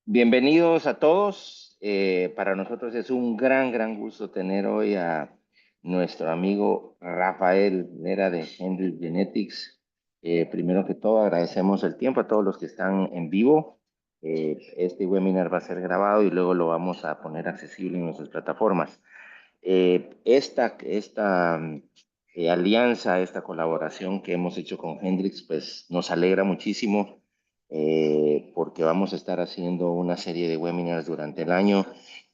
Bienvenidos a todos. Para nosotros es un gran gusto tener hoy a nuestro amigo Rafael Vera de Hendrix Genetics. Primero que todo, agradecemos el tiempo a todos los que están en vivo. Este webinar va a ser grabado y luego lo vamos a poner accesible en nuestras plataformas. Esta alianza, esta colaboración que hemos hecho con Hendrix, pues nos alegra muchísimo porque vamos a estar haciendo una serie de webinars durante el año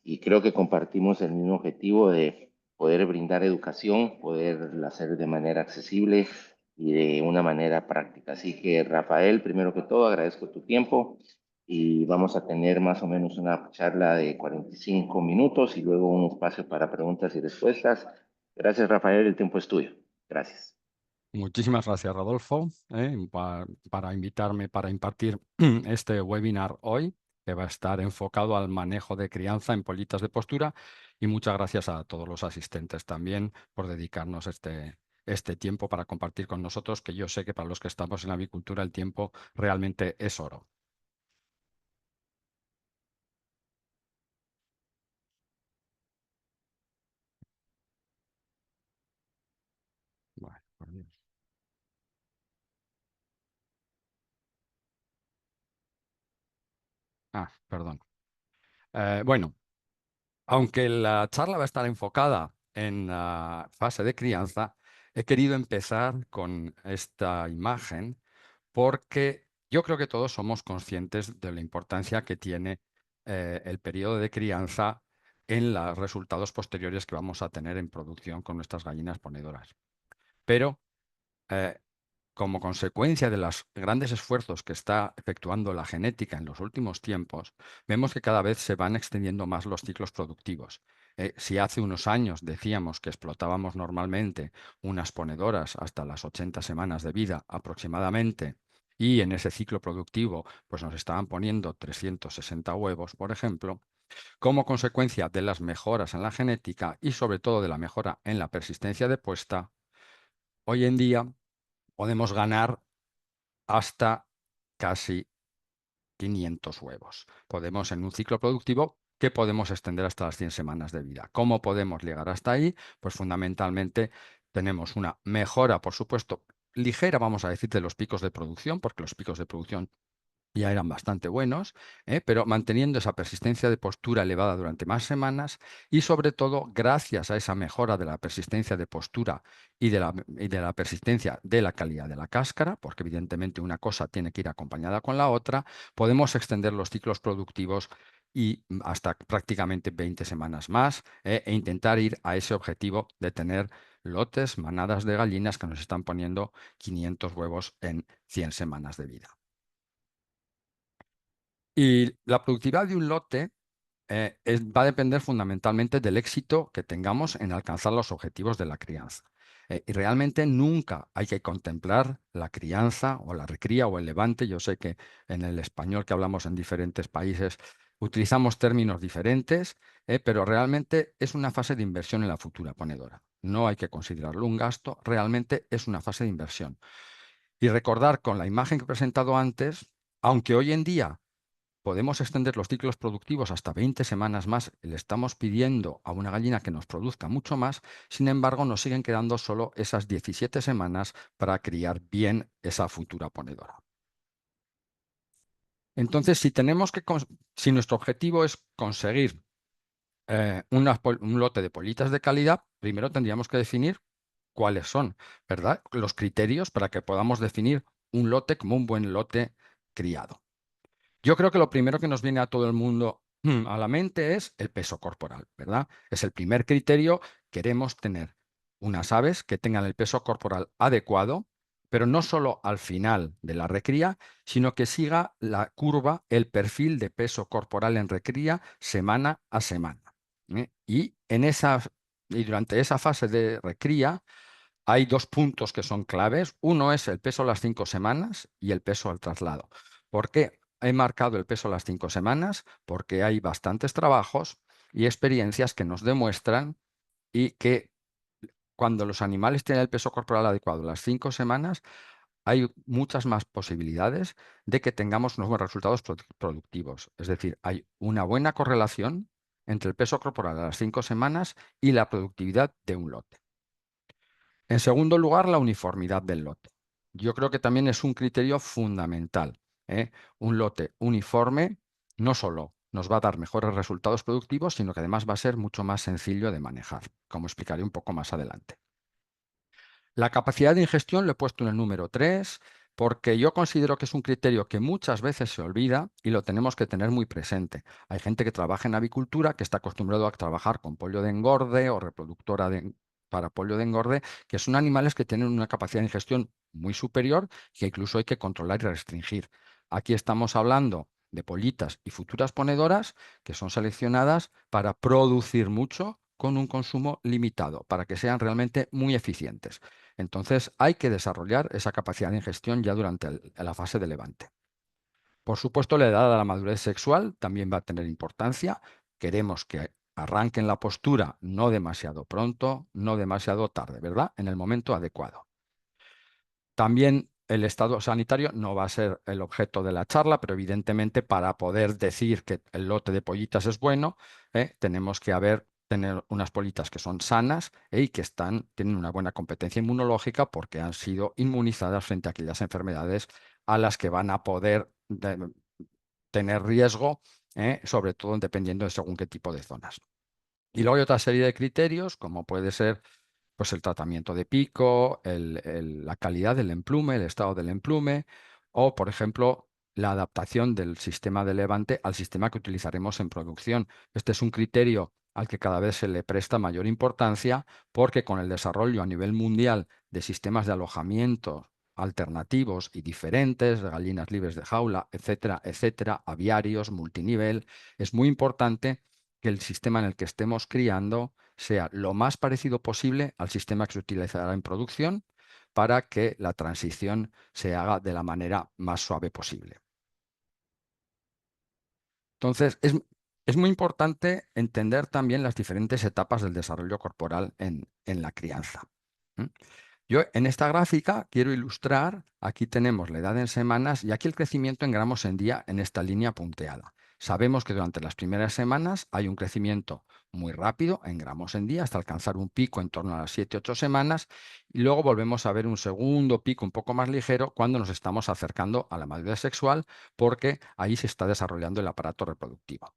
y creo que compartimos el mismo objetivo de poder brindar educación, poder hacer de manera accesible y de una manera práctica. Así que Rafael, primero que todo, agradezco tu tiempo y vamos a tener más o menos una charla de 45 minutos y luego un espacio para preguntas y respuestas. Gracias, Rafael, el tiempo es tuyo. Gracias. Muchísimas gracias, Rodolfo, para invitarme para impartir este webinar hoy, que va a estar enfocado al manejo de crianza en politas de postura. Y muchas gracias a todos los asistentes también por dedicarnos este tiempo para compartir con nosotros, que yo sé que para los que estamos en la avicultura el tiempo realmente es oro. Bueno, por Dios. Perdón. Bueno. Aunque la charla va a estar enfocada en la fase de crianza, he querido empezar con esta imagen porque yo creo que todos somos conscientes de la importancia que tiene el periodo de crianza en los resultados posteriores que vamos a tener en producción con nuestras gallinas ponedoras. Pero eh, como consecuencia de los grandes esfuerzos que está efectuando la genética en los últimos tiempos, vemos que cada vez se van extendiendo más los ciclos productivos. Si hace unos años decíamos que explotábamos normalmente unas ponedoras hasta las 80 semanas de vida aproximadamente, y en ese ciclo productivo pues nos estaban poniendo 360 huevos, por ejemplo, como consecuencia de las mejoras en la genética y sobre todo de la mejora en la persistencia de puesta, hoy en día podemos ganar hasta casi 500 huevos. Podemos, en un ciclo productivo, que podemos extender hasta las 100 semanas de vida. ¿Cómo podemos llegar hasta ahí? Pues fundamentalmente tenemos una mejora, por supuesto, ligera, vamos a decir, de los picos de producción, porque los picos de producción ya eran bastante buenos, pero manteniendo esa persistencia de postura elevada durante más semanas y sobre todo gracias a esa mejora de la persistencia de postura y de la persistencia de la calidad de la cáscara, porque evidentemente una cosa tiene que ir acompañada con la otra, podemos extender los ciclos productivos y hasta prácticamente 20 semanas más, e intentar ir a ese objetivo de tener lotes, manadas de gallinas que nos están poniendo 500 huevos en 100 semanas de vida. Y la productividad de un lote va a depender fundamentalmente del éxito que tengamos en alcanzar los objetivos de la crianza. Y realmente nunca hay que contemplar la crianza o la recría o el levante. Yo sé que en el español que hablamos en diferentes países utilizamos términos diferentes, pero realmente es una fase de inversión en la futura ponedora. No hay que considerarlo un gasto, realmente es una fase de inversión. Y recordar con la imagen que he presentado antes, aunque hoy en día podemos extender los ciclos productivos hasta 20 semanas más. Le estamos pidiendo a una gallina que nos produzca mucho más. Sin embargo, nos siguen quedando solo esas 17 semanas para criar bien esa futura ponedora. Entonces, si nuestro objetivo es conseguir un lote de politas de calidad, primero tendríamos que definir cuáles son, ¿verdad? Los criterios para que podamos definir un lote como un buen lote criado. Yo creo que lo primero que nos viene a todo el mundo a la mente es el peso corporal, ¿verdad? Es el primer criterio. Queremos tener unas aves que tengan el peso corporal adecuado, pero no solo al final de la recría, sino que siga la curva, el perfil de peso corporal en recría semana a semana. ¿eh? Y durante esa fase de recría hay dos puntos que son claves. Uno es el peso a las 5 semanas y el peso al traslado. ¿Por qué he marcado el peso a las 5 semanas? Porque hay bastantes trabajos y experiencias que nos demuestran y que cuando los animales tienen el peso corporal adecuado a las 5 semanas, hay muchas más posibilidades de que tengamos unos buenos resultados productivos. Es decir, hay una buena correlación entre el peso corporal a las 5 semanas y la productividad de un lote. En segundo lugar, la uniformidad del lote. Yo creo que también es un criterio fundamental, ¿eh? Un lote uniforme no solo nos va a dar mejores resultados productivos, sino que además va a ser mucho más sencillo de manejar, como explicaré un poco más adelante. La capacidad de ingestión lo he puesto en el número 3 porque yo considero que es un criterio que muchas veces se olvida y lo tenemos que tener muy presente. Hay gente que trabaja en avicultura que está acostumbrado a trabajar con pollo de engorde o reproductora para pollo de engorde, que son animales que tienen una capacidad de ingestión muy superior que incluso hay que controlar y restringir. Aquí estamos hablando de pollitas y futuras ponedoras que son seleccionadas para producir mucho con un consumo limitado, para que sean realmente muy eficientes. Entonces, hay que desarrollar esa capacidad de ingestión ya durante la fase de levante. Por supuesto, la edad a la madurez sexual también va a tener importancia. Queremos que arranquen la postura no demasiado pronto, no demasiado tarde, ¿verdad? En el momento adecuado. También el estado sanitario no va a ser el objeto de la charla, pero evidentemente para poder decir que el lote de pollitas es bueno, tenemos que tener unas pollitas que son sanas y que tienen una buena competencia inmunológica porque han sido inmunizadas frente a aquellas enfermedades a las que van a poder tener riesgo, sobre todo dependiendo de según qué tipo de zonas. Y luego hay otra serie de criterios, como puede ser pues el tratamiento de pico, la calidad del emplume, el estado del emplume, o, por ejemplo, la adaptación del sistema de levante al sistema que utilizaremos en producción. Este es un criterio al que cada vez se le presta mayor importancia porque con el desarrollo a nivel mundial de sistemas de alojamiento alternativos y diferentes, de gallinas libres de jaula, etcétera, etcétera, aviarios, multinivel, es muy importante que el sistema en el que estemos criando sea lo más parecido posible al sistema que se utilizará en producción para que la transición se haga de la manera más suave posible. Entonces, es muy importante entender también las diferentes etapas del desarrollo corporal en la crianza. Yo en esta gráfica quiero ilustrar, aquí tenemos la edad en semanas y aquí el crecimiento en gramos en día en esta línea punteada. Sabemos que durante las primeras semanas hay un crecimiento muy rápido en gramos en día hasta alcanzar un pico en torno a las 7-8 semanas y luego volvemos a ver un segundo pico un poco más ligero cuando nos estamos acercando a la madurez sexual porque ahí se está desarrollando el aparato reproductivo.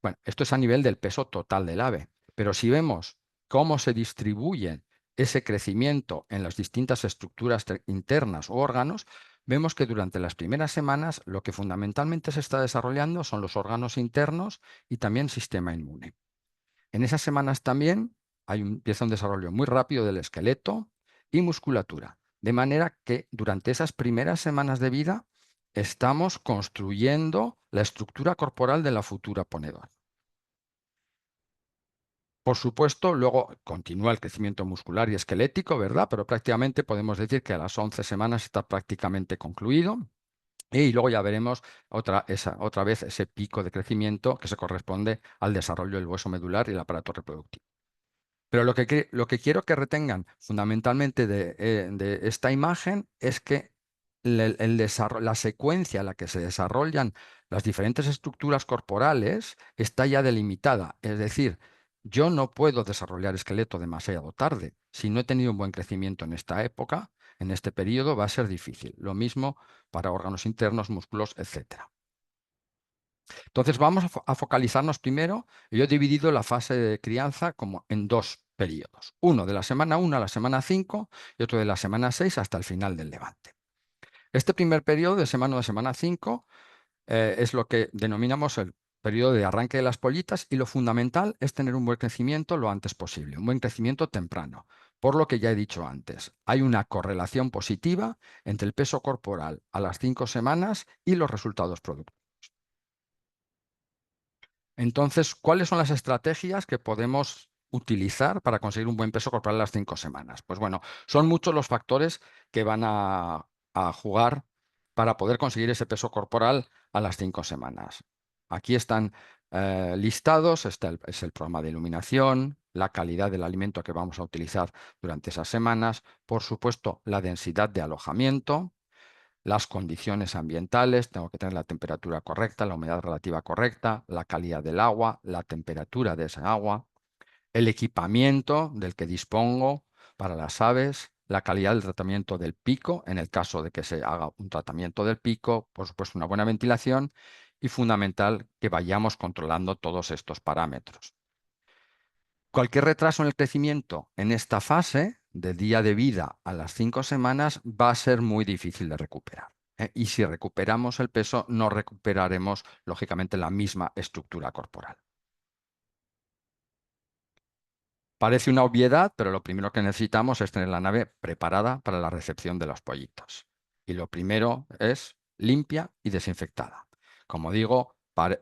Bueno, esto es a nivel del peso total del ave, pero si vemos cómo se distribuye ese crecimiento en las distintas estructuras internas o órganos, vemos que durante las primeras semanas lo que fundamentalmente se está desarrollando son los órganos internos y también sistema inmune. En esas semanas también empieza un desarrollo muy rápido del esqueleto y musculatura, de manera que durante esas primeras semanas de vida estamos construyendo la estructura corporal de la futura ponedora. Por supuesto, luego continúa el crecimiento muscular y esquelético, ¿verdad? Pero prácticamente podemos decir que a las 11 semanas está prácticamente concluido. Y luego ya veremos otra vez ese pico de crecimiento que se corresponde al desarrollo del hueso medular y el aparato reproductivo. Pero lo que quiero que retengan fundamentalmente de esta imagen es que la secuencia en la que se desarrollan las diferentes estructuras corporales está ya delimitada. Es decir, yo no puedo desarrollar esqueleto demasiado tarde. Si no he tenido un buen crecimiento en esta época, en este periodo, va a ser difícil. Lo mismo para órganos internos, músculos, etcétera. Entonces vamos a focalizarnos primero. Yo he dividido la fase de crianza como en dos periodos. Uno de la semana 1 a la semana 5 y otro de la semana 6 hasta el final del levante. Este primer periodo de semana 5 es lo que denominamos el periodo de arranque de las pollitas y lo fundamental es tener un buen crecimiento lo antes posible, un buen crecimiento temprano. Por lo que ya he dicho antes, hay una correlación positiva entre el peso corporal a las 5 semanas y los resultados productivos. Entonces, ¿cuáles son las estrategias que podemos utilizar para conseguir un buen peso corporal a las 5 semanas? Pues bueno, son muchos los factores que van a jugar para poder conseguir ese peso corporal a las 5 semanas. Aquí están listados, es el programa de iluminación, la calidad del alimento que vamos a utilizar durante esas semanas, por supuesto, la densidad de alojamiento, las condiciones ambientales, tengo que tener la temperatura correcta, la humedad relativa correcta, la calidad del agua, la temperatura de esa agua, el equipamiento del que dispongo para las aves, la calidad del tratamiento del pico, en el caso de que se haga un tratamiento del pico, por supuesto una buena ventilación y fundamental que vayamos controlando todos estos parámetros. Cualquier retraso en el crecimiento en esta fase, de día de vida a las 5 semanas, va a ser muy difícil de recuperar. Y si recuperamos el peso, no recuperaremos, lógicamente, la misma estructura corporal. Parece una obviedad, pero lo primero que necesitamos es tener la nave preparada para la recepción de los pollitos. Y lo primero es limpia y desinfectada. Como digo,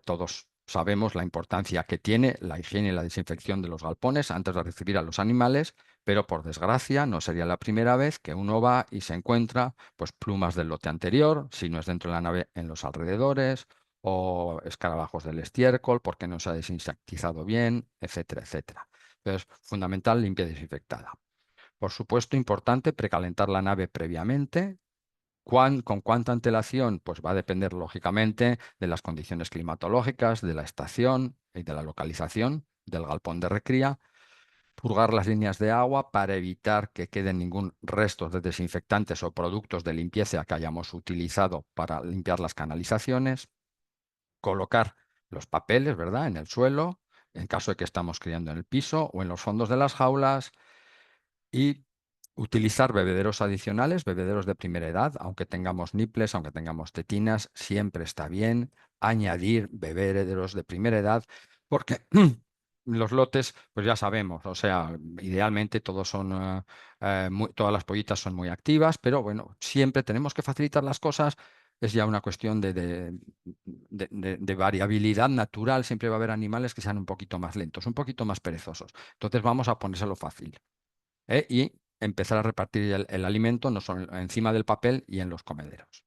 todos sabemos la importancia que tiene la higiene y la desinfección de los galpones antes de recibir a los animales, pero por desgracia no sería la primera vez que uno va y se encuentra pues, plumas del lote anterior, si no es dentro de la nave, en los alrededores, o escarabajos del estiércol porque no se ha desinsectizado bien, etcétera, etcétera. Entonces, fundamental, limpia y desinfectada. Por supuesto, importante precalentar la nave previamente. ¿Con cuánta antelación? Pues va a depender, lógicamente, de las condiciones climatológicas, de la estación y de la localización del galpón de recría. Purgar las líneas de agua para evitar que queden ningún resto de desinfectantes o productos de limpieza que hayamos utilizado para limpiar las canalizaciones. Colocar los papeles, ¿verdad?, en el suelo, en caso de que estamos criando en el piso o en los fondos de las jaulas, y utilizar bebederos adicionales, bebederos de primera edad, aunque tengamos niples, aunque tengamos tetinas, siempre está bien añadir bebederos de primera edad, porque los lotes, pues ya sabemos, o sea, idealmente todos son, todas las pollitas son muy activas, pero bueno, siempre tenemos que facilitar las cosas. Es ya una cuestión de variabilidad natural. Siempre va a haber animales que sean un poquito más lentos, un poquito más perezosos. Entonces vamos a ponérselo fácil. Y empezar a repartir el alimento no solo encima del papel y en los comederos.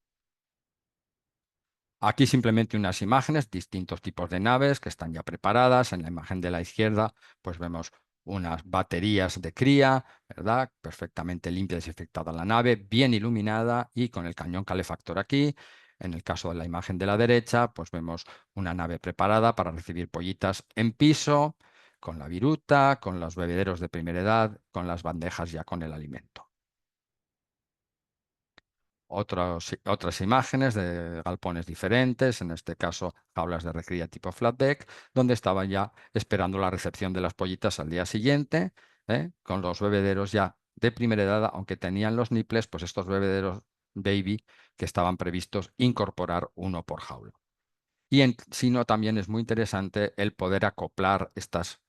Aquí simplemente unas imágenes, distintos tipos de naves que están ya preparadas. En la imagen de la izquierda, pues vemos unas baterías de cría, ¿verdad? Perfectamente limpia, desinfectada la nave, bien iluminada y con el cañón calefactor aquí. En el caso de la imagen de la derecha, pues vemos una nave preparada para recibir pollitas en piso, con la viruta, con los bebederos de primera edad, con las bandejas ya con el alimento. Otras imágenes de galpones diferentes, en este caso jaulas de recría tipo flat deck, donde estaban ya esperando la recepción de las pollitas al día siguiente, con los bebederos ya de primera edad, aunque tenían los niples, pues estos bebederos baby que estaban previstos incorporar uno por jaula. Y si no, también es muy interesante el poder acoplar estas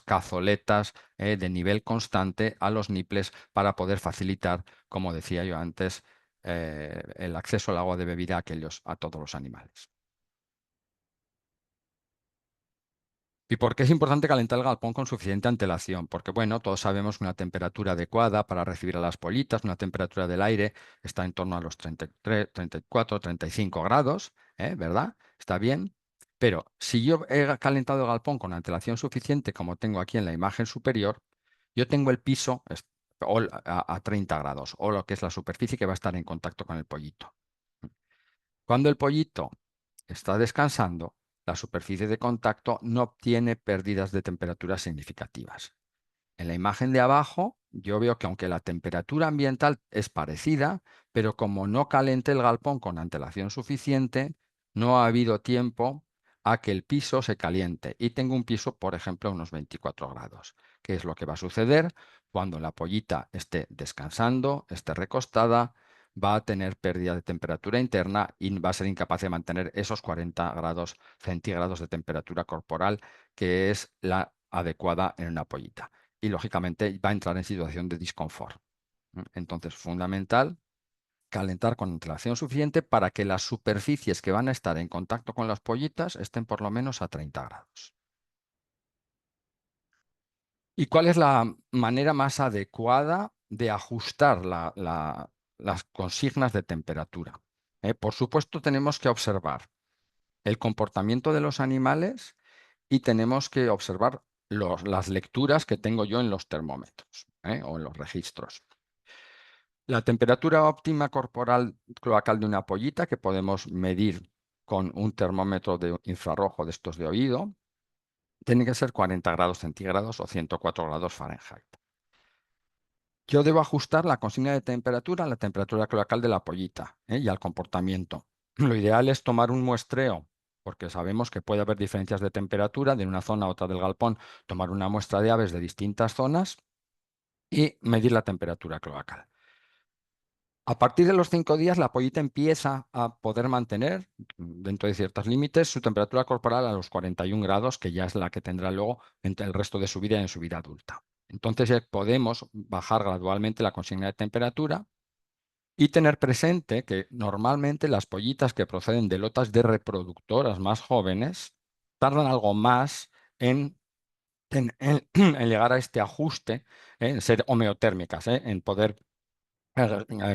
cazoletas de nivel constante a los niples para poder facilitar, como decía yo antes, el acceso al agua de bebida a todos los animales. ¿Y por qué es importante calentar el galpón con suficiente antelación? Porque, bueno, todos sabemos que una temperatura adecuada para recibir a las pollitas, una temperatura del aire, está en torno a los 33, 34, 35 grados, ¿verdad? Está bien. Pero si yo he calentado el galpón con antelación suficiente, como tengo aquí en la imagen superior, yo tengo el piso a 30 grados, o lo que es la superficie que va a estar en contacto con el pollito. Cuando el pollito está descansando, la superficie de contacto no obtiene pérdidas de temperatura significativas. En la imagen de abajo, yo veo que aunque la temperatura ambiental es parecida, pero como no calenté el galpón con antelación suficiente, no ha habido tiempo a que el piso se caliente. Y tengo un piso, por ejemplo, a unos 24 grados. ¿Qué es lo que va a suceder? Cuando la pollita esté descansando, esté recostada, va a tener pérdida de temperatura interna y va a ser incapaz de mantener esos 40 grados centígrados de temperatura corporal, que es la adecuada en una pollita. Y lógicamente va a entrar en situación de disconfort. Entonces, fundamental calentar con antelación suficiente para que las superficies que van a estar en contacto con las pollitas estén por lo menos a 30 grados. ¿Y cuál es la manera más adecuada de ajustar las consignas de temperatura? Por supuesto, tenemos que observar el comportamiento de los animales y tenemos que observar las lecturas que tengo yo en los termómetros, o en los registros. La temperatura óptima corporal cloacal de una pollita, que podemos medir con un termómetro de infrarrojo de estos de oído, tiene que ser 40 grados centígrados o 104 grados Fahrenheit. Yo debo ajustar la consigna de temperatura a la temperatura cloacal de la pollita, y al comportamiento. Lo ideal es tomar un muestreo, porque sabemos que puede haber diferencias de temperatura de una zona a otra del galpón, tomar una muestra de aves de distintas zonas y medir la temperatura cloacal. A partir de los 5 días, la pollita empieza a poder mantener, dentro de ciertos límites, su temperatura corporal a los 41 grados, que ya es la que tendrá luego entre el resto de su vida y en su vida adulta. Entonces ya podemos bajar gradualmente la consigna de temperatura y tener presente que normalmente las pollitas que proceden de lotas de reproductoras más jóvenes tardan algo más en llegar a este ajuste, en ser homeotérmicas, en poder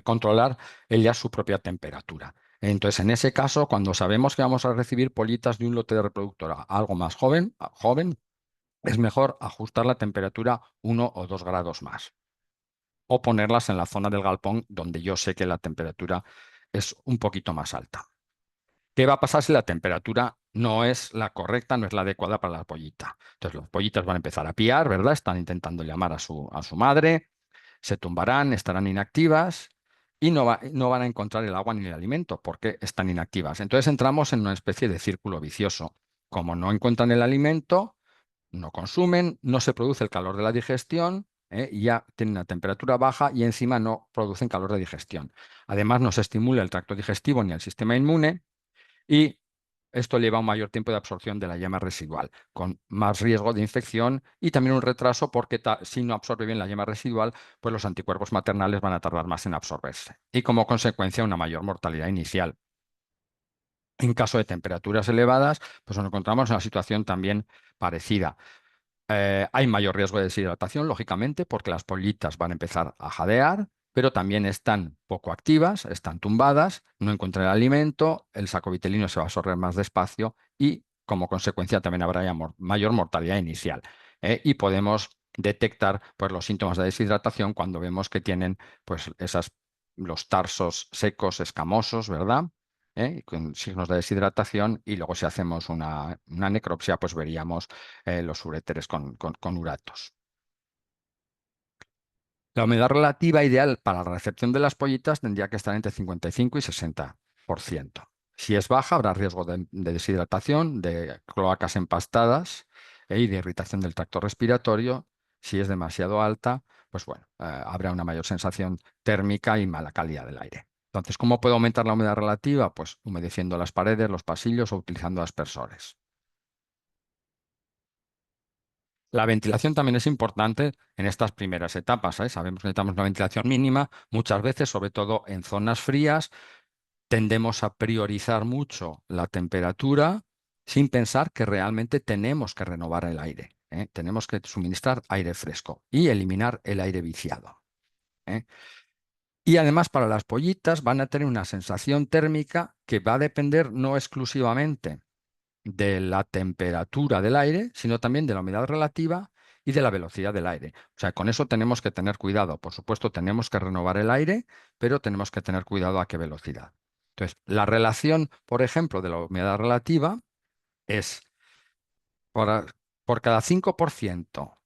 controlar ella su propia temperatura. Entonces, en ese caso, cuando sabemos que vamos a recibir pollitas de un lote de reproductora algo más joven, es mejor ajustar la temperatura 1 o 2 grados más o ponerlas en la zona del galpón donde yo sé que la temperatura es un poquito más alta. ¿Qué va a pasar si la temperatura no es la correcta, no es la adecuada para la pollita? Entonces, los pollitas van a empezar a piar, ¿verdad? Están intentando llamar a su madre, se tumbarán, estarán inactivas y no van a encontrar el agua ni el alimento porque están inactivas. Entonces entramos en una especie de círculo vicioso. Como no encuentran el alimento, no consumen, no se produce el calor de la digestión, y ya tienen una temperatura baja y encima no producen calor de digestión. Además, no se estimula el tracto digestivo ni el sistema inmune y esto lleva a un mayor tiempo de absorción de la yema residual, con más riesgo de infección y también un retraso porque si no absorbe bien la yema residual, pues los anticuerpos maternales van a tardar más en absorberse y como consecuencia una mayor mortalidad inicial. En caso de temperaturas elevadas, pues nos encontramos en una situación también parecida. Hay mayor riesgo de deshidratación, lógicamente, porque las pollitas van a empezar a jadear, pero también están poco activas, están tumbadas, no encuentran el alimento, el saco vitelino se va a absorber más despacio y, como consecuencia, también habrá ya mayor mortalidad inicial. Y podemos detectar pues, los síntomas de deshidratación cuando vemos que tienen pues, los tarsos secos, escamosos, ¿verdad? Con signos de deshidratación y luego si hacemos una necropsia, pues veríamos los uréteres con uratos. La humedad relativa ideal para la recepción de las pollitas tendría que estar entre 55 y 60%. Si es baja, habrá riesgo de deshidratación, de cloacas empastadas y de irritación del tracto respiratorio. Si es demasiado alta, pues bueno, habrá una mayor sensación térmica y mala calidad del aire. Entonces, ¿cómo puedo aumentar la humedad relativa? Pues humedeciendo las paredes, los pasillos o utilizando aspersores. La ventilación también es importante en estas primeras etapas, ¿eh? Sabemos que necesitamos una ventilación mínima. Muchas veces, sobre todo en zonas frías, tendemos a priorizar mucho la temperatura sin pensar que realmente tenemos que renovar el aire, ¿eh? Tenemos que suministrar aire fresco y eliminar el aire viciado, ¿eh? Y además para las pollitas van a tener una sensación térmica que va a depender no exclusivamente de la temperatura del aire, sino también de la humedad relativa y de la velocidad del aire. O sea, con eso tenemos que tener cuidado. Por supuesto, tenemos que renovar el aire, pero tenemos que tener cuidado a qué velocidad. Entonces, la relación, por ejemplo, de la humedad relativa es por, por cada 5%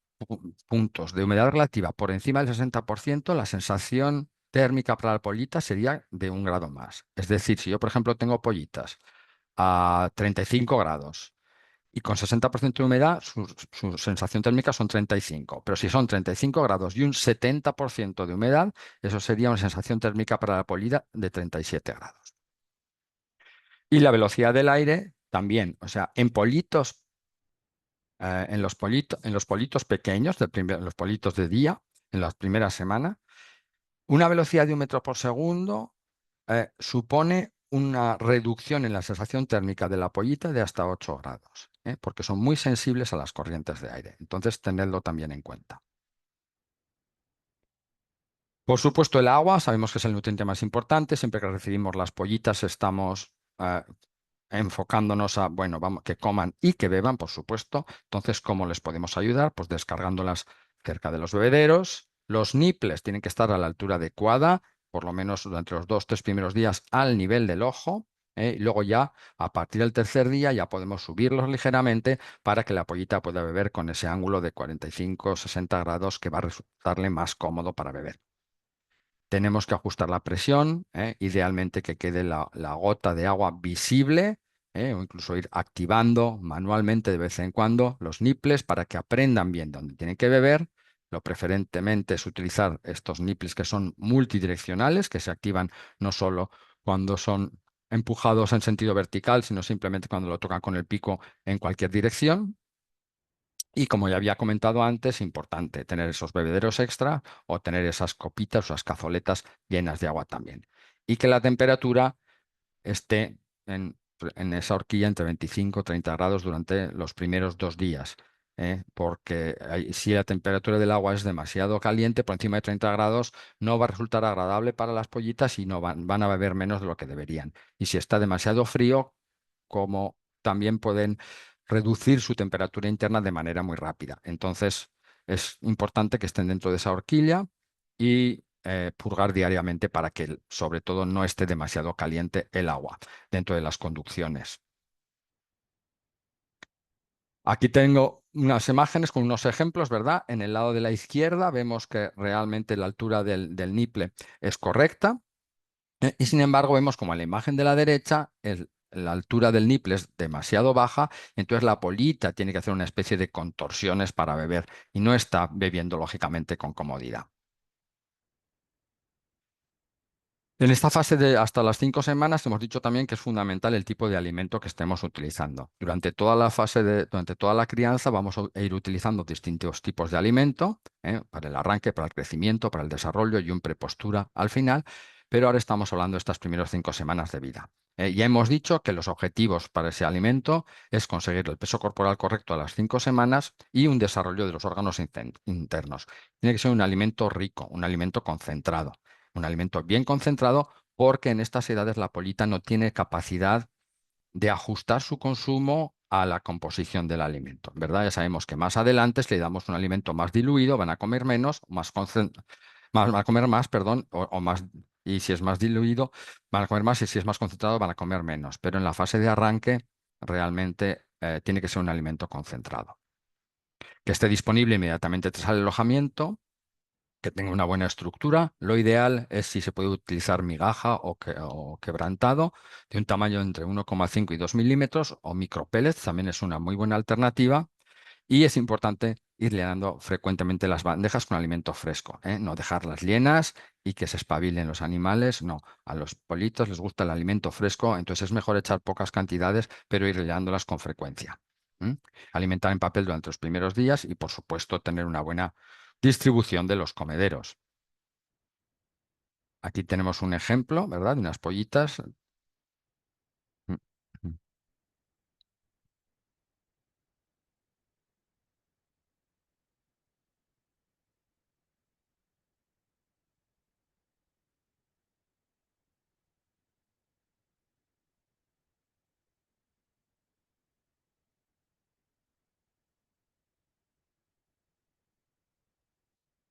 puntos de humedad relativa por encima del 60%, la sensación térmica para la pollita sería de 1 grado más. Es decir, si yo, por ejemplo, tengo pollitas a 35 grados y con 60% de humedad, su sensación térmica son 35. Pero si son 35 grados y un 70% de humedad, eso sería una sensación térmica para la polilla de 37 grados. Y la velocidad del aire también. O sea, en pollitos, en los politos pequeños, los politos de día, en las primeras semanas, una velocidad de 1 metro por segundo supone una reducción en la sensación térmica de la pollita de hasta 8 grados, porque son muy sensibles a las corrientes de aire. Entonces, tenedlo también en cuenta. Por supuesto, el agua, sabemos que es el nutriente más importante. Siempre que recibimos las pollitas estamos enfocándonos a, bueno, vamos, que coman y que beban, por supuesto. Entonces, ¿cómo les podemos ayudar? Pues descargándolas cerca de los bebederos. Los niples tienen que estar a la altura adecuada por lo menos durante los 2 o 3 primeros días al nivel del ojo. Y luego ya, a partir del tercer día, ya podemos subirlos ligeramente para que la pollita pueda beber con ese ángulo de 45 o 60 grados que va a resultarle más cómodo para beber. Tenemos que ajustar la presión, idealmente que quede la gota de agua visible, o incluso ir activando manualmente de vez en cuando los nipples para que aprendan bien dónde tienen que beber. Lo preferentemente es utilizar estos nipples que son multidireccionales, que se activan no solo cuando son empujados en sentido vertical, sino simplemente cuando lo tocan con el pico en cualquier dirección. Y como ya había comentado antes, importante tener esos bebederos extra o tener esas copitas o esas cazoletas llenas de agua también. Y que la temperatura esté en esa horquilla entre 25 y 30 grados durante los primeros 2 días. Porque si la temperatura del agua es demasiado caliente, por encima de 30 grados, no va a resultar agradable para las pollitas y no van a beber menos de lo que deberían. Y si está demasiado frío, como también pueden reducir su temperatura interna de manera muy rápida. Entonces, es importante que estén dentro de esa horquilla y purgar diariamente para que, sobre todo, no esté demasiado caliente el agua dentro de las conducciones. Aquí tengo unas imágenes con unos ejemplos, ¿verdad? En el lado de la izquierda vemos que realmente la altura del nipple es correcta. Y sin embargo, vemos como en la imagen de la derecha la altura del nipple es demasiado baja, entonces la polita tiene que hacer una especie de contorsiones para beber y no está bebiendo lógicamente con comodidad. En esta fase de hasta las 5 semanas hemos dicho también que es fundamental el tipo de alimento que estemos utilizando. Durante toda la crianza vamos a ir utilizando distintos tipos de alimento, para el arranque, para el crecimiento, para el desarrollo y un prepostura al final, pero ahora estamos hablando de estas primeras 5 semanas de vida. Ya hemos dicho que los objetivos para ese alimento es conseguir el peso corporal correcto a las 5 semanas y un desarrollo de los órganos internos. Tiene que ser un alimento rico, un alimento concentrado. Un alimento bien concentrado porque en estas edades la polita no tiene capacidad de ajustar su consumo a la composición del alimento, ¿verdad? Ya sabemos que más adelante, si le damos un alimento más diluido, van a comer menos, van a comer más, perdón, o más, y si es más diluido, van a comer más, y si es más concentrado, van a comer menos. Pero en la fase de arranque, realmente tiene que ser un alimento concentrado, que esté disponible inmediatamente tras el alojamiento, que tenga una buena estructura. Lo ideal es si se puede utilizar migaja o quebrantado de un tamaño entre 1,5 y 2 milímetros o micropellets, también es una muy buena alternativa. Y es importante irle dando frecuentemente las bandejas con alimento fresco, no dejarlas llenas y que se espabilen los animales. No, a los politos les gusta el alimento fresco, entonces es mejor echar pocas cantidades, pero ir dándolas con frecuencia. ¿m? Alimentar en papel durante los primeros días y, por supuesto, tener una buena distribución de los comederos. Aquí tenemos un ejemplo, ¿verdad? De unas pollitas. Mm, mm.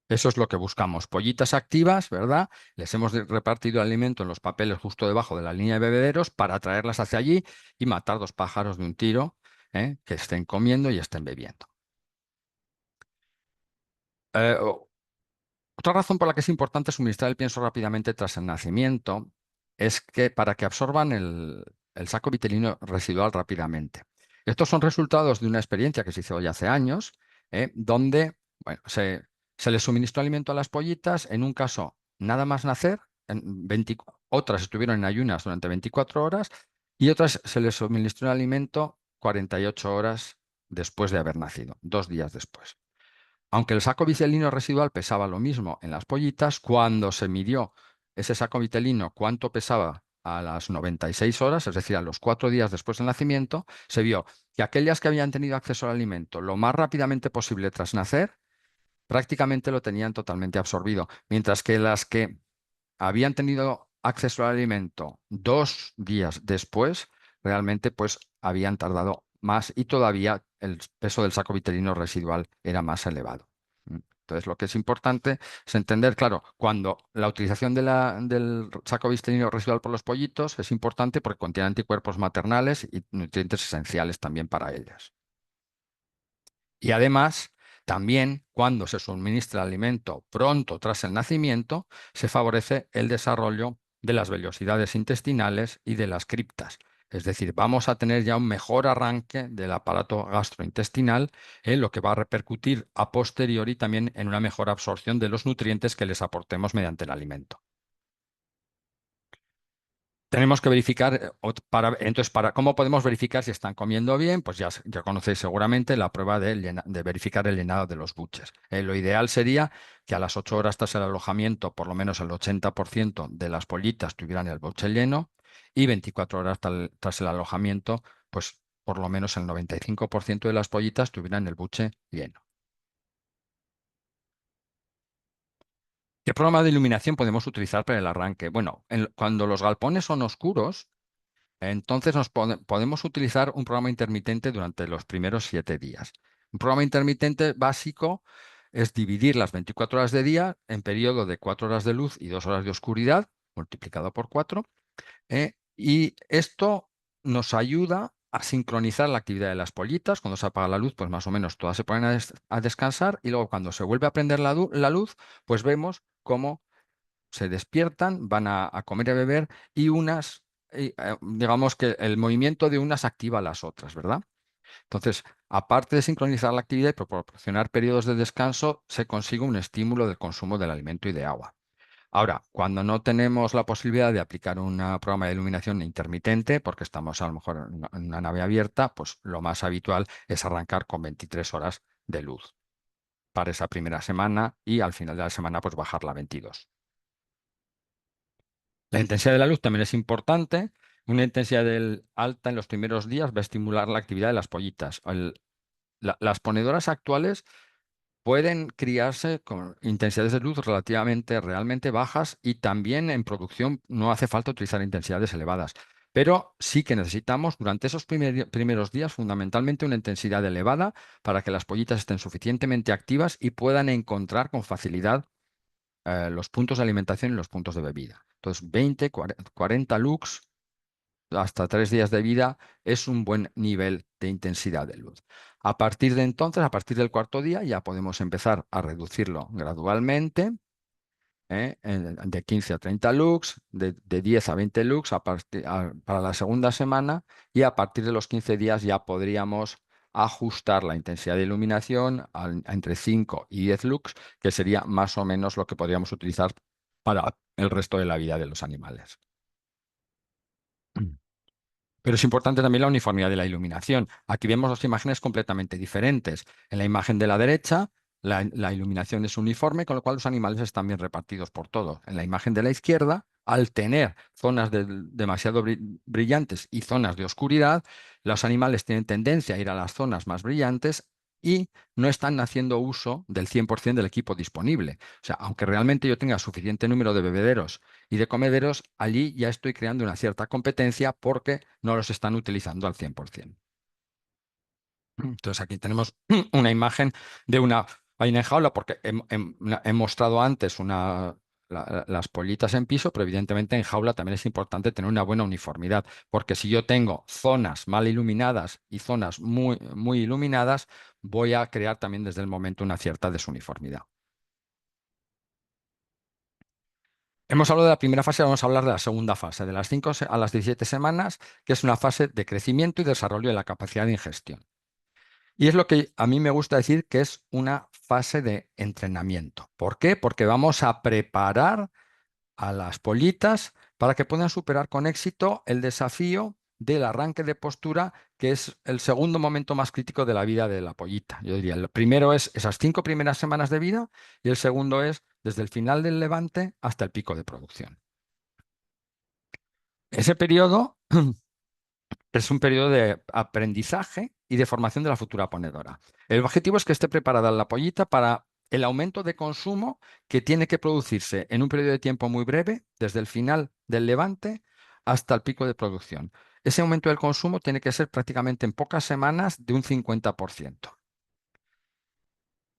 Eso es lo que buscamos. Pollitas activas, ¿verdad? Les hemos repartido alimento en los papeles justo debajo de la línea de bebederos para traerlas hacia allí y matar 2 pájaros de un tiro, que estén comiendo y estén bebiendo. Eh, o- Otra razón por la que es importante suministrar el pienso rápidamente tras el nacimiento es que para que absorban el saco vitelino residual rápidamente. Estos son resultados de una experiencia que se hizo ya hace años, donde bueno, se les suministró alimento a las pollitas, en un caso nada más nacer, otras estuvieron en ayunas durante 24 horas y otras se les suministró el alimento 48 horas después de haber nacido, 2 días después. Aunque el saco vitelino residual pesaba lo mismo en las pollitas, cuando se midió ese saco vitelino cuánto pesaba a las 96 horas, es decir, a los 4 días después del nacimiento, se vio que aquellas que habían tenido acceso al alimento lo más rápidamente posible tras nacer, prácticamente lo tenían totalmente absorbido, mientras que las que habían tenido acceso al alimento 2 días después, realmente pues habían tardado más y todavía el peso del saco vitelino residual era más elevado. ¿Mm? Entonces, lo que es importante es entender, claro, cuando la utilización del saco viscerino residual por los pollitos es importante porque contiene anticuerpos maternales y nutrientes esenciales también para ellas. Y además, también cuando se suministra alimento pronto tras el nacimiento, se favorece el desarrollo de las vellosidades intestinales y de las criptas. Es decir, vamos a tener ya un mejor arranque del aparato gastrointestinal, lo que va a repercutir a posteriori también en una mejor absorción de los nutrientes que les aportemos mediante el alimento. Tenemos que verificar, ¿cómo podemos verificar si están comiendo bien? Pues ya conocéis seguramente la prueba de verificar el llenado de los buches. Lo ideal sería que a las 8 horas tras el alojamiento, por lo menos el 80% de las pollitas tuvieran el buche lleno y 24 horas tras el alojamiento, pues por lo menos el 95% de las pollitas tuvieran el buche lleno. ¿Qué programa de iluminación podemos utilizar para el arranque? Bueno, cuando los galpones son oscuros, entonces podemos utilizar un programa intermitente durante los primeros 7 días. Un programa intermitente básico es dividir las 24 horas de día en periodo de 4 horas de luz y 2 horas de oscuridad, multiplicado por 4, y esto nos ayuda a sincronizar la actividad de las pollitas. Cuando se apaga la luz, pues más o menos todas se ponen a descansar y luego cuando se vuelve a prender la luz, pues vemos cómo se despiertan, van a comer y a beber y digamos que el movimiento de unas activa a las otras, ¿verdad? Entonces, aparte de sincronizar la actividad y proporcionar periodos de descanso, se consigue un estímulo del consumo del alimento y de agua. Ahora, cuando no tenemos la posibilidad de aplicar un programa de iluminación intermitente, porque estamos a lo mejor en una nave abierta, pues lo más habitual es arrancar con 23 horas de luz para esa primera semana y al final de la semana pues bajarla a 22. La intensidad de la luz también es importante. Una intensidad alta en los primeros días va a estimular la actividad de las pollitas. Las ponedoras actuales pueden criarse con intensidades de luz realmente bajas y también en producción no hace falta utilizar intensidades elevadas. Pero sí que necesitamos durante esos primeros días fundamentalmente una intensidad elevada para que las pollitas estén suficientemente activas y puedan encontrar con facilidad los puntos de alimentación y los puntos de bebida. Entonces, 20, 40 lux hasta 3 días de vida es un buen nivel de intensidad de luz. A partir de entonces, a partir del cuarto día, ya podemos empezar a reducirlo gradualmente, de 15 a 30 lux, de 10 a 20 lux para la segunda semana y a partir de los 15 días ya podríamos ajustar la intensidad de iluminación entre 5 y 10 lux, que sería más o menos lo que podríamos utilizar para el resto de la vida de los animales. Pero es importante también la uniformidad de la iluminación. Aquí vemos dos imágenes completamente diferentes. En la imagen de la derecha, la iluminación es uniforme, con lo cual los animales están bien repartidos por todo. En la imagen de la izquierda, al tener zonas demasiado brillantes y zonas de oscuridad, los animales tienen tendencia a ir a las zonas más brillantes y no están haciendo uso del 100% del equipo disponible. O sea, aunque realmente yo tenga suficiente número de bebederos y de comederos, allí ya estoy creando una cierta competencia porque no los están utilizando al 100%. Entonces aquí tenemos una imagen de una gallina en jaula porque he mostrado antes las pollitas en piso, pero evidentemente en jaula también es importante tener una buena uniformidad, porque si yo tengo zonas mal iluminadas y zonas muy, muy iluminadas, voy a crear también desde el momento una cierta desuniformidad. Hemos hablado de la primera fase, vamos a hablar de la segunda fase, de las 5 a las 17 semanas, que es una fase de crecimiento y desarrollo de la capacidad de ingestión. Y es lo que a mí me gusta decir que es una fase de entrenamiento. ¿Por qué? Porque vamos a preparar a las pollitas para que puedan superar con éxito el desafío del arranque de postura, que es el segundo momento más crítico de la vida de la pollita. Yo diría, el primero es esas 5 primeras semanas de vida y el segundo es desde el final del levante hasta el pico de producción. Ese periodo es un periodo de aprendizaje y de formación de la futura ponedora. El objetivo es que esté preparada la pollita para el aumento de consumo que tiene que producirse en un periodo de tiempo muy breve, desde el final del levante hasta el pico de producción. Ese aumento del consumo tiene que ser prácticamente en pocas semanas de un 50%.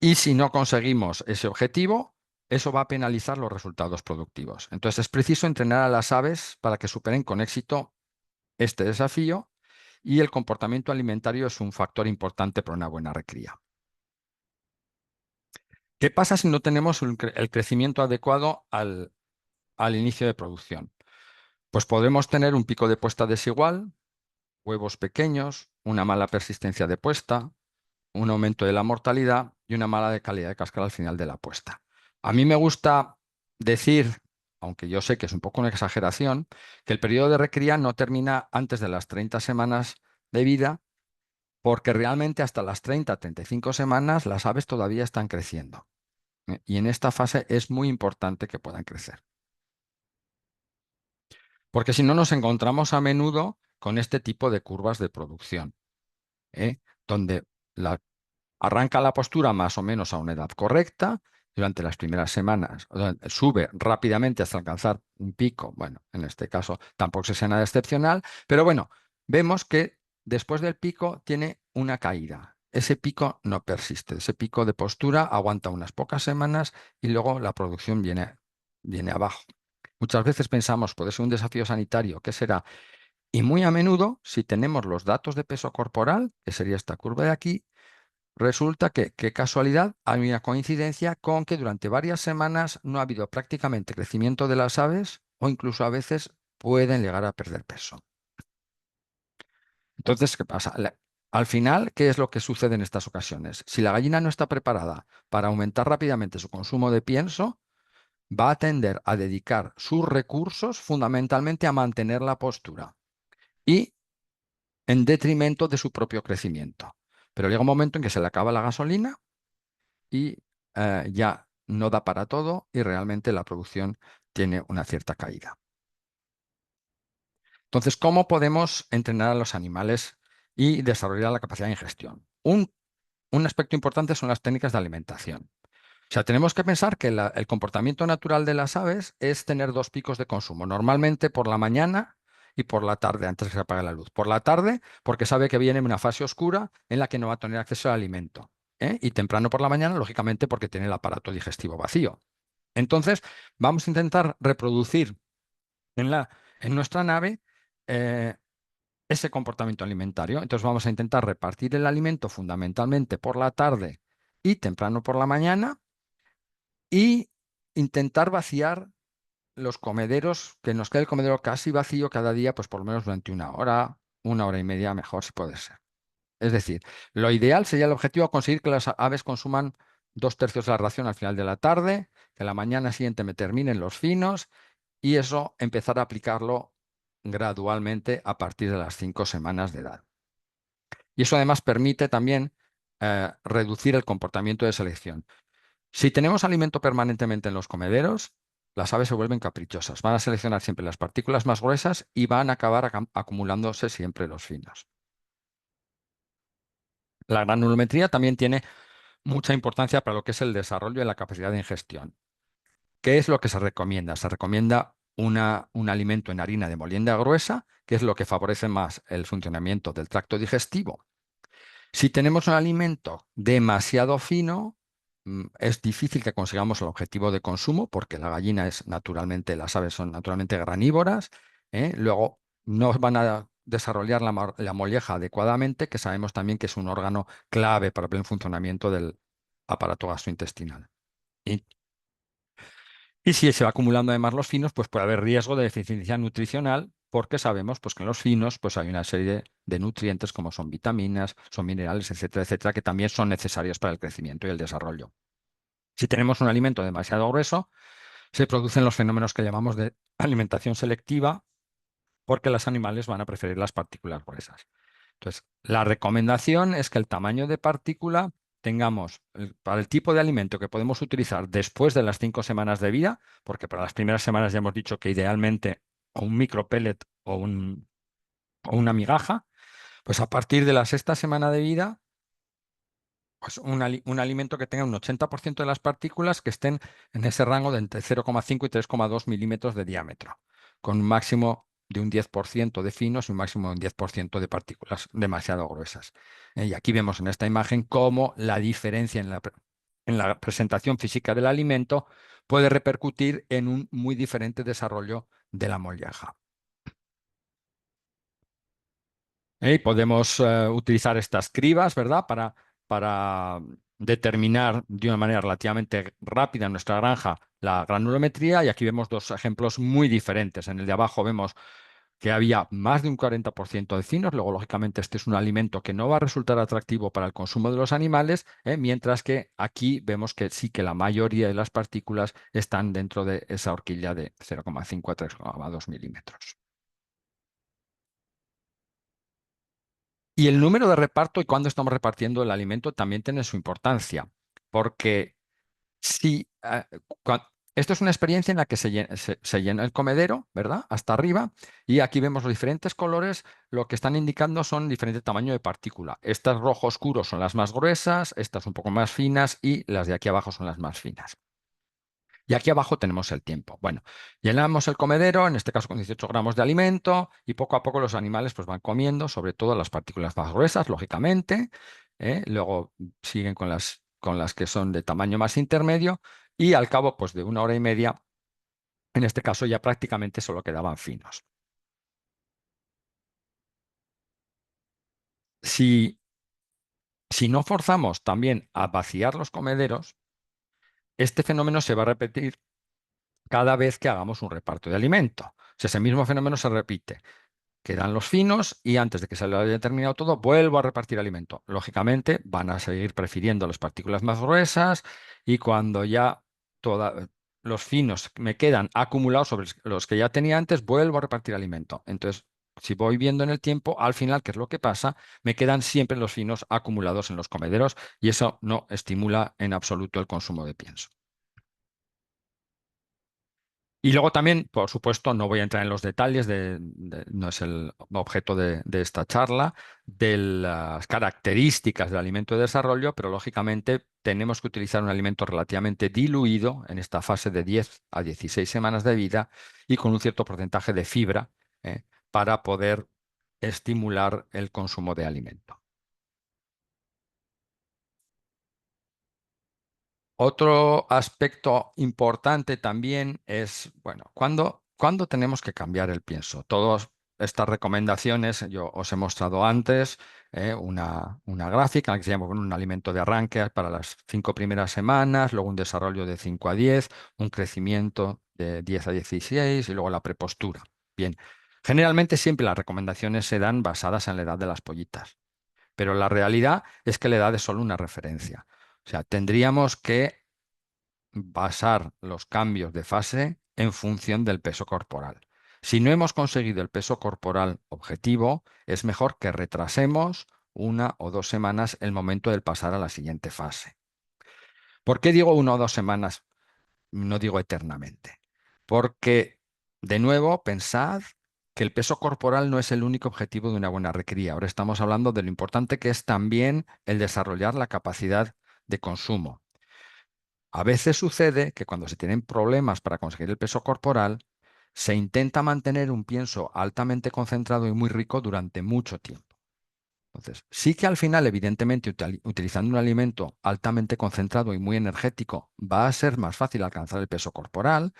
Y si no conseguimos ese objetivo, eso va a penalizar los resultados productivos. Entonces es preciso entrenar a las aves para que superen con éxito este desafío, y el comportamiento alimentario es un factor importante para una buena recría. ¿Qué pasa si no tenemos el crecimiento adecuado al inicio de producción? Pues podemos tener un pico de puesta desigual, huevos pequeños, una mala persistencia de puesta, un aumento de la mortalidad y una mala de calidad de cáscara al final de la puesta. A mí me gusta decir, aunque yo sé que es un poco una exageración, que el periodo de recría no termina antes de las 30 semanas de vida, porque realmente hasta las 30-35 semanas las aves todavía están creciendo. Y en esta fase es muy importante que puedan crecer. Porque si no, nos encontramos a menudo con este tipo de curvas de producción, donde arranca la postura más o menos a una edad correcta durante las primeras semanas, sube rápidamente hasta alcanzar un pico. Bueno, en este caso tampoco sea nada excepcional, pero bueno, vemos que después del pico tiene una caída. Ese pico no persiste, ese pico de postura aguanta unas pocas semanas y luego la producción viene abajo. Muchas veces pensamos, puede ser un desafío sanitario, ¿qué será? Y muy a menudo, si tenemos los datos de peso corporal, que sería esta curva de aquí, resulta que, qué casualidad, hay una coincidencia con que durante varias semanas no ha habido prácticamente crecimiento de las aves, o incluso a veces pueden llegar a perder peso. Entonces, ¿qué pasa? Al final, ¿qué es lo que sucede en estas ocasiones? Si la gallina no está preparada para aumentar rápidamente su consumo de pienso, va a tender a dedicar sus recursos fundamentalmente a mantener la postura y en detrimento de su propio crecimiento. Pero llega un momento en que se le acaba la gasolina y ya no da para todo y realmente la producción tiene una cierta caída. Entonces, ¿cómo podemos entrenar a los animales y desarrollar la capacidad de ingestión? Un aspecto importante son las técnicas de alimentación. O sea, tenemos que pensar que el comportamiento natural de las aves es tener dos picos de consumo, normalmente por la mañana y por la tarde, antes de que se apague la luz. Por la tarde, porque sabe que viene una fase oscura en la que no va a tener acceso al alimento. Y temprano por la mañana, lógicamente, porque tiene el aparato digestivo vacío. Entonces, vamos a intentar reproducir en, en nuestra nave eh, ese comportamiento alimentario. Entonces, vamos a intentar repartir el alimento fundamentalmente por la tarde y temprano por la mañana, y intentar vaciar los comederos, que nos quede el comedero casi vacío cada día, pues por lo menos durante una hora y media, mejor si puede ser. Es decir, lo ideal sería el objetivo conseguir que las aves consuman 2/3 de la ración al final de la tarde, que la mañana siguiente me terminen los finos, y eso empezar a aplicarlo gradualmente a partir de las 5 semanas de edad. Y eso además permite también reducir el comportamiento de selección. Si tenemos alimento permanentemente en los comederos, las aves se vuelven caprichosas. Van a seleccionar siempre las partículas más gruesas y van a acabar acumulándose siempre los finos. La granulometría también tiene mucha importancia para lo que es el desarrollo de la capacidad de ingestión. ¿Qué es lo que se recomienda? Se recomienda un alimento en harina de molienda gruesa, que es lo que favorece más el funcionamiento del tracto digestivo. Si tenemos un alimento demasiado fino, es difícil que consigamos el objetivo de consumo, porque la gallina es naturalmente, las aves son naturalmente granívoras. Luego no van a desarrollar la molleja adecuadamente, que sabemos también que es un órgano clave para el buen funcionamiento del aparato gastrointestinal. Y, y si se va acumulando además los finos, pues puede haber riesgo de deficiencia nutricional, porque sabemos pues, que en los finos pues, hay una serie de nutrientes como son vitaminas, son minerales, etcétera, etcétera, que también son necesarios para el crecimiento y el desarrollo. Si tenemos un alimento demasiado grueso, se producen los fenómenos que llamamos de alimentación selectiva, porque los animales van a preferir las partículas gruesas. Entonces, la recomendación es que el tamaño de partícula tengamos para el tipo de alimento que podemos utilizar después de las 5 semanas de vida, porque para las primeras semanas ya hemos dicho que idealmente o un micropellet o una migaja, pues a partir de la sexta semana de vida, pues un alimento que tenga un 80% de las partículas que estén en ese rango de entre 0,5 y 3,2 milímetros de diámetro, con un máximo de un 10% de finos y un máximo de un 10% de partículas demasiado gruesas. Y aquí vemos en esta imagen cómo la diferencia en la presentación física del alimento, puede repercutir en un muy diferente desarrollo de la molleja. Y podemos utilizar estas cribas, ¿verdad? Para determinar de una manera relativamente rápida en nuestra granja la granulometría. Y aquí vemos dos ejemplos muy diferentes. En el de abajo vemos que había más de un 40% de finos. Luego, lógicamente, este es un alimento que no va a resultar atractivo para el consumo de los animales, mientras que aquí vemos que sí que la mayoría de las partículas están dentro de esa horquilla de 0,5 a 3,2 milímetros. Y el número de reparto y cuándo estamos repartiendo el alimento también tiene su importancia, porque si esto es una experiencia en la que se llena el comedero, ¿verdad? Hasta arriba, y aquí vemos los diferentes colores, lo que están indicando son diferente tamaño de partícula. Estas rojo oscuro son las más gruesas, estas un poco más finas y las de aquí abajo son las más finas. Y aquí abajo tenemos el tiempo. Bueno, llenamos el comedero, en este caso con 18 gramos de alimento, y poco a poco los animales pues, van comiendo, sobre todo las partículas más gruesas, lógicamente. Luego siguen con las que son de tamaño más intermedio, y al cabo pues, de 1 hora y media, en este caso ya prácticamente solo quedaban finos. Si, si no forzamos también a vaciar los comederos, este fenómeno se va a repetir cada vez que hagamos un reparto de alimento. O sea, ese mismo fenómeno se repite. Quedan los finos y antes de que se lo haya terminado todo, vuelvo a repartir alimento. Lógicamente, van a seguir prefiriendo las partículas más gruesas y cuando ya los finos me quedan acumulados sobre los que ya tenía antes, vuelvo a repartir alimento. Entonces, si voy viendo en el tiempo, al final, ¿qué es lo que pasa? Me quedan siempre los finos acumulados en los comederos y eso no estimula en absoluto el consumo de pienso. Y luego también, por supuesto, no voy a entrar en los detalles, no es el objeto de esta charla, de las características del alimento de desarrollo, pero lógicamente tenemos que utilizar un alimento relativamente diluido en esta fase de 10 a 16 semanas de vida y con un cierto porcentaje de fibra, para poder estimular el consumo de alimento. Otro aspecto importante también es, bueno, ¿cuándo tenemos que cambiar el pienso? Todas estas recomendaciones yo os he mostrado antes, una gráfica que se llama un alimento de arranque para las 5 primeras semanas, luego un desarrollo de 5 a 10, un crecimiento de 10 a 16 y luego la prepostura. Bien, generalmente siempre las recomendaciones se dan basadas en la edad de las pollitas, pero la realidad es que la edad es solo una referencia. O sea, tendríamos que basar los cambios de fase en función del peso corporal. Si no hemos conseguido el peso corporal objetivo, es mejor que retrasemos 1 o 2 semanas el momento del pasar a la siguiente fase. ¿Por qué digo 1 o 2 semanas? No digo eternamente. Porque, de nuevo, pensad que el peso corporal no es el único objetivo de una buena recría. Ahora estamos hablando de lo importante que es también el desarrollar la capacidad de consumo. A veces sucede que cuando se tienen problemas para conseguir el peso corporal, se intenta mantener un pienso altamente concentrado y muy rico durante mucho tiempo. Entonces, sí que al final, evidentemente, utilizando un alimento altamente concentrado y muy energético, va a ser más fácil alcanzar el peso corporal,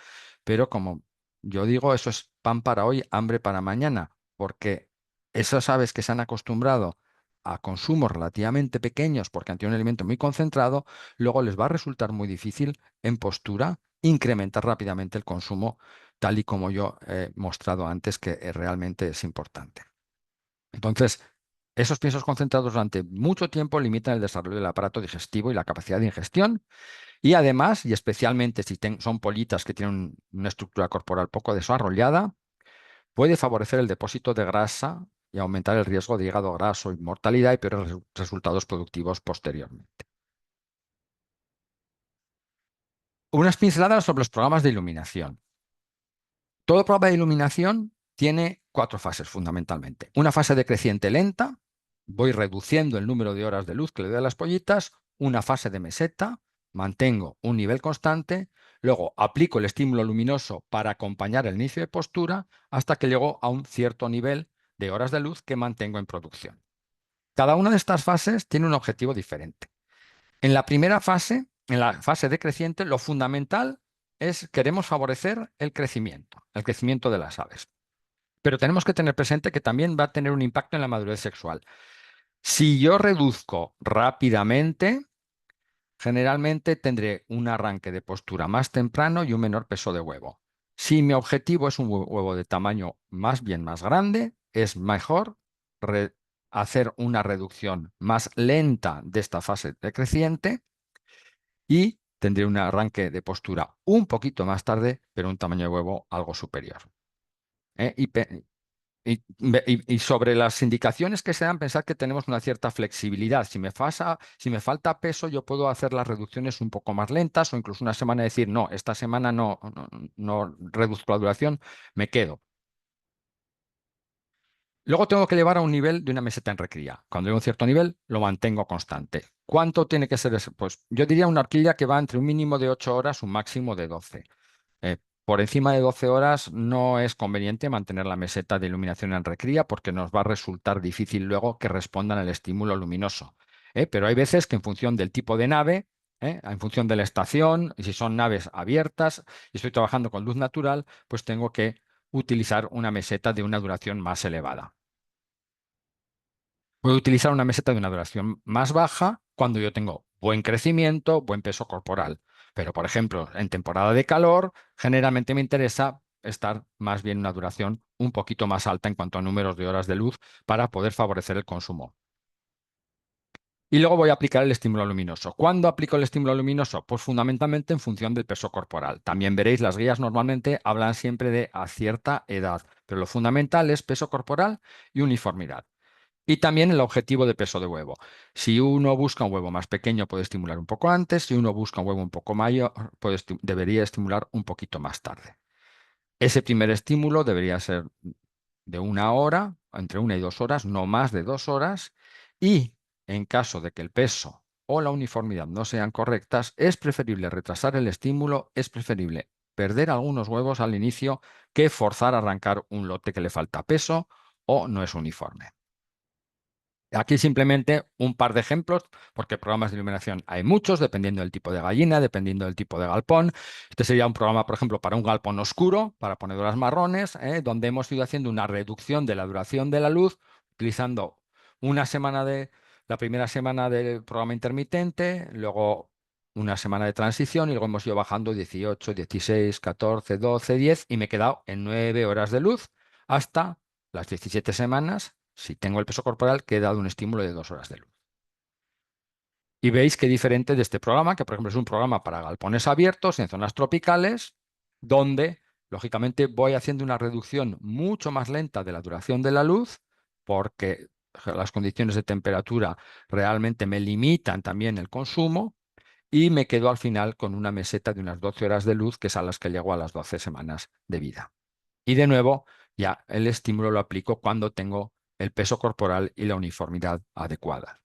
pero como yo digo, eso es pan para hoy, hambre para mañana, porque esas aves que se han acostumbrado a consumos relativamente pequeños porque han tenido un alimento muy concentrado, luego les va a resultar muy difícil en postura incrementar rápidamente el consumo, tal y como yo he mostrado antes que realmente es importante. Entonces, esos piensos concentrados durante mucho tiempo limitan el desarrollo del aparato digestivo y la capacidad de ingestión. Y además, y especialmente si son pollitas que tienen una estructura corporal poco desarrollada, puede favorecer el depósito de grasa y aumentar el riesgo de hígado graso y mortalidad y peores resultados productivos posteriormente. Unas pinceladas sobre los programas de iluminación. Todo programa de iluminación tiene 4 fases fundamentalmente. Una fase decreciente lenta, voy reduciendo el número de horas de luz que le doy a las pollitas. Una fase de meseta, mantengo un nivel constante. Luego aplico el estímulo luminoso para acompañar el inicio de postura hasta que llego a un cierto nivel de horas de luz que mantengo en producción. Cada una de estas fases tiene un objetivo diferente. En la primera fase en la fase decreciente, lo fundamental es queremos favorecer el crecimiento de las aves. Pero tenemos que tener presente que también va a tener un impacto en la madurez sexual. Si yo reduzco rápidamente, generalmente tendré un arranque de postura más temprano y un menor peso de huevo. Si mi objetivo es un huevo de tamaño más bien más grande, es mejor hacer una reducción más lenta de esta fase decreciente y tendré un arranque de postura un poquito más tarde, pero un tamaño de huevo algo superior. ¿Eh? Y sobre las indicaciones que se dan, pensar que tenemos una cierta flexibilidad. Si me falta peso, yo puedo hacer las reducciones un poco más lentas o incluso una semana decir, no, esta semana no reduzco la duración, me quedo. Luego tengo que llevar a un nivel de una meseta en recría. Cuando llego a un cierto nivel, lo mantengo constante. ¿Cuánto tiene que ser eso? Pues yo diría una horquilla que va entre un mínimo de 8 horas, un máximo de 12. Por encima de 12 horas no es conveniente mantener la meseta de iluminación en recría porque nos va a resultar difícil luego que respondan al estímulo luminoso. Pero hay veces que en función del tipo de nave, en función de la estación, y si son naves abiertas y estoy trabajando con luz natural, pues tengo que utilizar una meseta de una duración más elevada. Puedo utilizar una meseta de una duración más baja cuando yo tengo buen crecimiento, buen peso corporal. Pero, por ejemplo, en temporada de calor, generalmente me interesa estar más bien una duración un poquito más alta en cuanto a números de horas de luz para poder favorecer el consumo. Y luego voy a aplicar el estímulo luminoso. ¿Cuándo aplico el estímulo luminoso? Pues fundamentalmente en función del peso corporal. También veréis, las guías normalmente hablan siempre de a cierta edad, pero lo fundamental es peso corporal y uniformidad. Y también el objetivo de peso de huevo. Si uno busca un huevo más pequeño, puede estimular un poco antes. Si uno busca un huevo un poco mayor, debería estimular un poquito más tarde. Ese primer estímulo debería ser de 1 hora, entre 1 y 2 horas, no más de 2 horas. Y en caso de que el peso o la uniformidad no sean correctas, es preferible retrasar el estímulo, es preferible perder algunos huevos al inicio que forzar a arrancar un lote que le falta peso o no es uniforme. Aquí simplemente un par de ejemplos, porque programas de iluminación hay muchos, dependiendo del tipo de gallina, dependiendo del tipo de galpón. Este sería un programa, por ejemplo, para un galpón oscuro, para ponedoras marrones, donde hemos ido haciendo una reducción de la duración de la luz, utilizando la primera semana del programa intermitente, luego una semana de transición y luego hemos ido bajando 18, 16, 14, 12, 10 y me he quedado en 9 horas de luz hasta las 17 semanas, si tengo el peso corporal, que he dado un estímulo de 2 horas de luz. Y veis qué diferente de este programa, que por ejemplo es un programa para galpones abiertos en zonas tropicales, donde lógicamente voy haciendo una reducción mucho más lenta de la duración de la luz, porque las condiciones de temperatura realmente me limitan también el consumo, y me quedo al final con una meseta de unas 12 horas de luz, que es a las que llego a las 12 semanas de vida. Y de nuevo, ya el estímulo lo aplico cuando tengo el peso corporal y la uniformidad adecuada.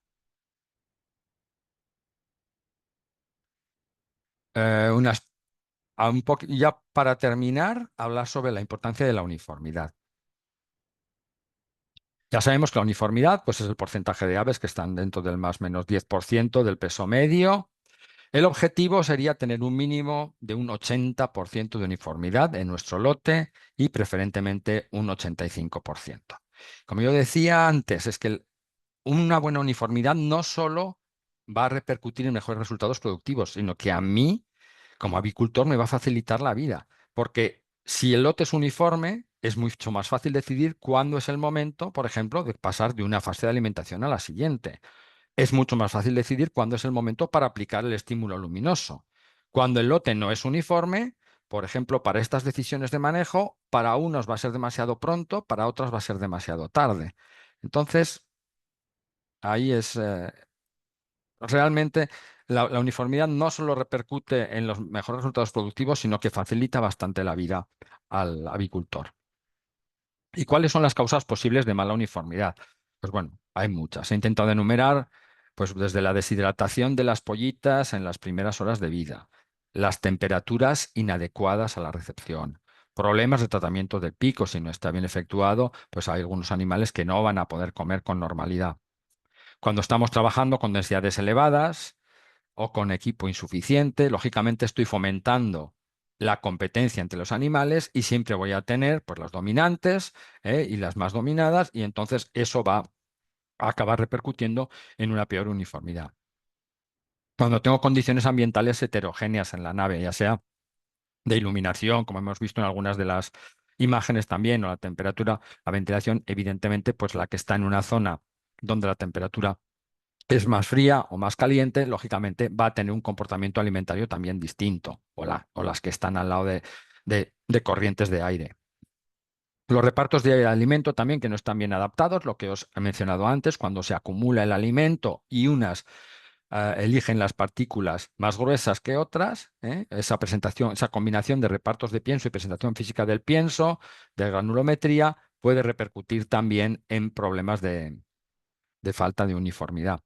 Eh, unas, ya para terminar, hablar sobre la importancia de la uniformidad. Ya sabemos que la uniformidad pues, es el porcentaje de aves que están dentro del más o menos 10% del peso medio. El objetivo sería tener un mínimo de un 80% de uniformidad en nuestro lote y preferentemente un 85%. Como yo decía antes, es que una buena uniformidad no solo va a repercutir en mejores resultados productivos, sino que a mí, como avicultor, me va a facilitar la vida. Porque si el lote es uniforme, es mucho más fácil decidir cuándo es el momento, por ejemplo, de pasar de una fase de alimentación a la siguiente. Es mucho más fácil decidir cuándo es el momento para aplicar el estímulo luminoso. Cuando el lote no es uniforme, por ejemplo, para estas decisiones de manejo, para unos va a ser demasiado pronto, para otros va a ser demasiado tarde. Entonces, ahí es realmente la uniformidad no solo repercute en los mejores resultados productivos, sino que facilita bastante la vida al avicultor. ¿Y cuáles son las causas posibles de mala uniformidad? Pues bueno, hay muchas. He intentado enumerar, pues desde la deshidratación de las pollitas en las primeras horas de vida, las temperaturas inadecuadas a la recepción, problemas de tratamiento del pico si no está bien efectuado, pues hay algunos animales que no van a poder comer con normalidad. Cuando estamos trabajando con densidades elevadas o con equipo insuficiente. Lógicamente estoy fomentando la competencia entre los animales y siempre voy a tener pues, las dominantes y las más dominadas, y entonces eso va a acabar repercutiendo en una peor uniformidad. Cuando tengo condiciones ambientales heterogéneas en la nave, ya sea de iluminación, como hemos visto en algunas de las imágenes también, o la temperatura, la ventilación, evidentemente, pues la que está en una zona donde la temperatura es más fría o más caliente, lógicamente va a tener un comportamiento alimentario también distinto, o las que están al lado de corrientes de aire. Los repartos de alimento también que no están bien adaptados, lo que os he mencionado antes, cuando se acumula el alimento y unas eligen las partículas más gruesas que otras, esa presentación, esa combinación de repartos de pienso y presentación física del pienso, de granulometría, puede repercutir también en problemas de falta de uniformidad.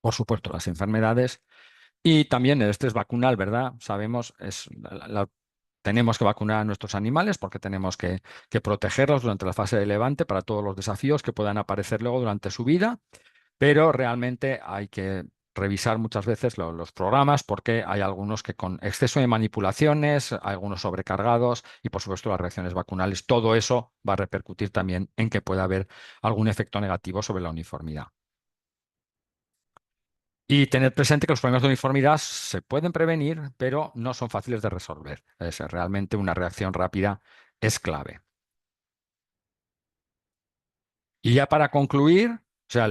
Por supuesto, las enfermedades y también el estrés vacunal, ¿verdad? Sabemos, tenemos que vacunar a nuestros animales porque tenemos que protegerlos durante la fase de levante para todos los desafíos que puedan aparecer luego durante su vida, pero realmente hay que revisar muchas veces los programas porque hay algunos que con exceso de manipulaciones, algunos sobrecargados y por supuesto las reacciones vacunales, todo eso va a repercutir también en que pueda haber algún efecto negativo sobre la uniformidad. Y tener presente que los problemas de uniformidad se pueden prevenir, pero no son fáciles de resolver. Realmente una reacción rápida es clave. Y ya para concluir, o sea,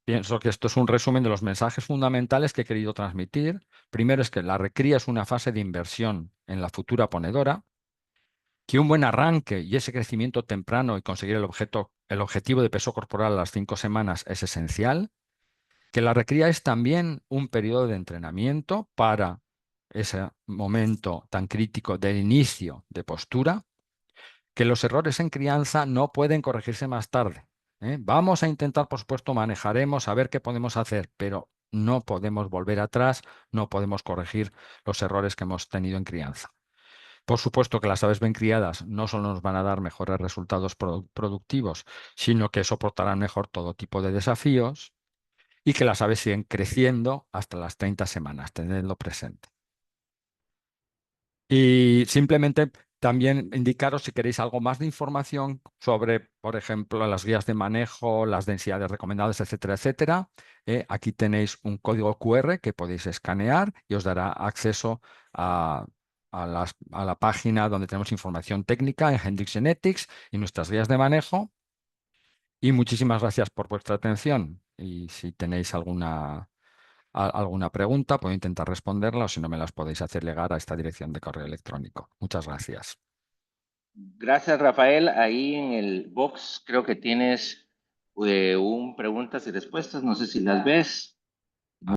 pienso que esto es un resumen de los mensajes fundamentales que he querido transmitir. Primero es que la recría es una fase de inversión en la futura ponedora, que un buen arranque y ese crecimiento temprano y conseguir el objetivo de peso corporal a las 5 semanas es esencial, que la recría es también un periodo de entrenamiento para ese momento tan crítico del inicio de postura, que los errores en crianza no pueden corregirse más tarde. Vamos a intentar, por supuesto, manejaremos a ver qué podemos hacer, pero no podemos volver atrás, no podemos corregir los errores que hemos tenido en crianza. Por supuesto que las aves bien criadas no solo nos van a dar mejores resultados productivos, sino que soportarán mejor todo tipo de desafíos y que las aves siguen creciendo hasta las 30 semanas, tenedlo presente. Y simplemente también indicaros si queréis algo más de información sobre, por ejemplo, las guías de manejo, las densidades recomendadas, etcétera, etcétera. Aquí tenéis un código QR que podéis escanear y os dará acceso a la página donde tenemos información técnica en Hendrix Genetics y nuestras guías de manejo. Y muchísimas gracias por vuestra atención. Y si tenéis alguna pregunta, puedo intentar responderla o si no me las podéis hacer llegar a esta dirección de correo electrónico. Muchas gracias. Gracias, Rafael. Ahí en el box creo que tienes un preguntas y respuestas. No sé si las ves.